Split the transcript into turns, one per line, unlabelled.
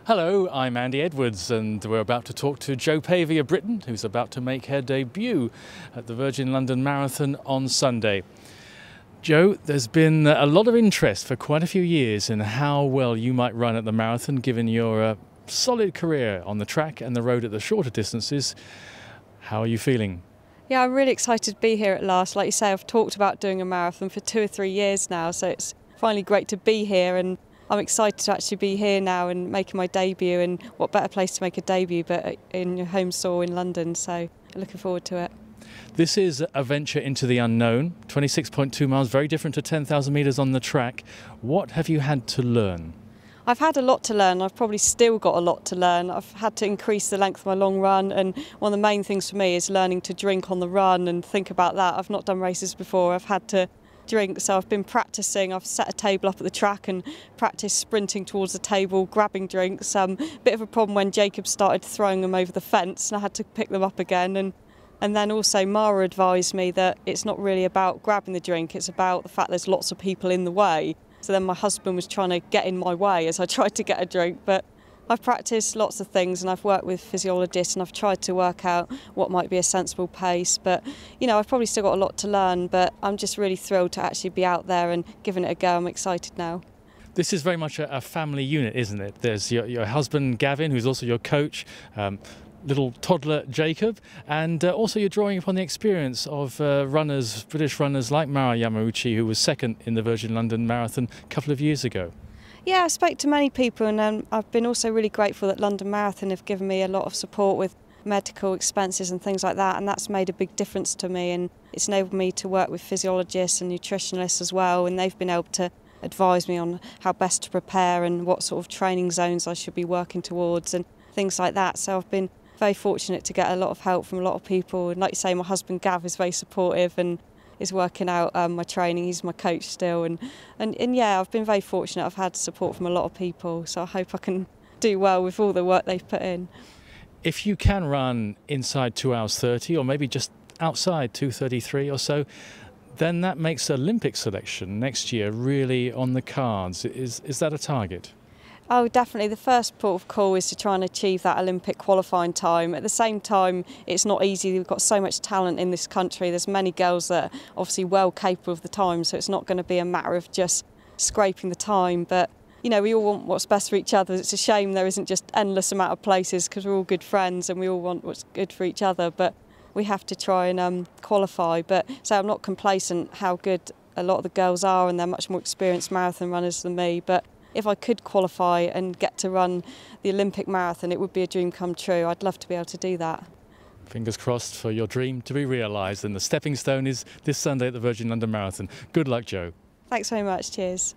Hello, I'm Andy Edwards and we're about to talk to Jo Pavey of Britain, who's about to make her debut at the Virgin London Marathon on Sunday. Jo, there's been a lot of interest for quite a few years in how well you might run at the marathon, given your solid career on the track and the road at the shorter distances. How are you feeling?
Yeah, I'm really excited to be here at last. Like you say, I've talked about doing a marathon for 2 or 3 years now, so it's finally great to be here, and I'm excited to actually be here now and making my debut, and what better place to make a debut but in your home soil in London, so looking forward to it.
This is a venture into the unknown, 26.2 miles, very different to 10,000 metres on the track. What have you had to learn?
I've had a lot to learn. I've probably still got a lot to learn. I've had to increase the length of my long run, and one of the main things for me is learning to drink on the run and think about that. I've not done races before. I've had to drink, so I've been practising. I've set a table up at the track and practised sprinting towards the table, grabbing drinks. Bit of a problem when Jacob started throwing them over the fence and I had to pick them up again. And then also Mara advised me that it's not really about grabbing the drink, it's about the fact there's lots of people in the way. So then my husband was trying to get in my way as I tried to get a drink. But I've practised lots of things and I've worked with physiologists and I've tried to work out what might be a sensible pace. But, you know, I've probably still got a lot to learn, but I'm just really thrilled to actually be out there and giving it a go. I'm excited now.
This is very much a family unit, isn't it? There's your husband, Gavin, who's also your coach, little toddler, Jacob, and also you're drawing upon the experience of runners, British runners like Mara Yamauchi, who was second in the Virgin London Marathon a couple of years ago.
Yeah, I spoke to many people, and I've been also really grateful that London Marathon have given me a lot of support with medical expenses and things like that, and that's made a big difference to me, and it's enabled me to work with physiologists and nutritionists as well, and they've been able to advise me on how best to prepare and what sort of training zones I should be working towards and things like that. So I've been very fortunate to get a lot of help from a lot of people, and like you say, my husband Gav is very supportive and is working out my training. He's my coach still, and yeah, I've been very fortunate. I've had support from a lot of people, so I hope I can do well with all the work they've put in.
If you can run inside 2 hours 30, or maybe just outside 2:33 or so, then that makes Olympic selection next year really on the cards. Is that a target?
Oh, definitely. The first port of call is to try and achieve that Olympic qualifying time. At the same time, it's not easy. We've got so much talent in this country. There's many girls that are obviously well capable of the time, so it's not going to be a matter of just scraping the time. But, you know, we all want what's best for each other. It's a shame there isn't just endless amount of places, because we're all good friends and we all want what's good for each other. But we have to try and qualify. But so I'm not complacent how good a lot of the girls are, and they're much more experienced marathon runners than me. But if I could qualify and get to run the Olympic marathon, it would be a dream come true. I'd love to be able to do that.
Fingers crossed for your dream to be realised, and the stepping stone is this Sunday at the Virgin London Marathon. Good luck, Jo.
Thanks very much. Cheers.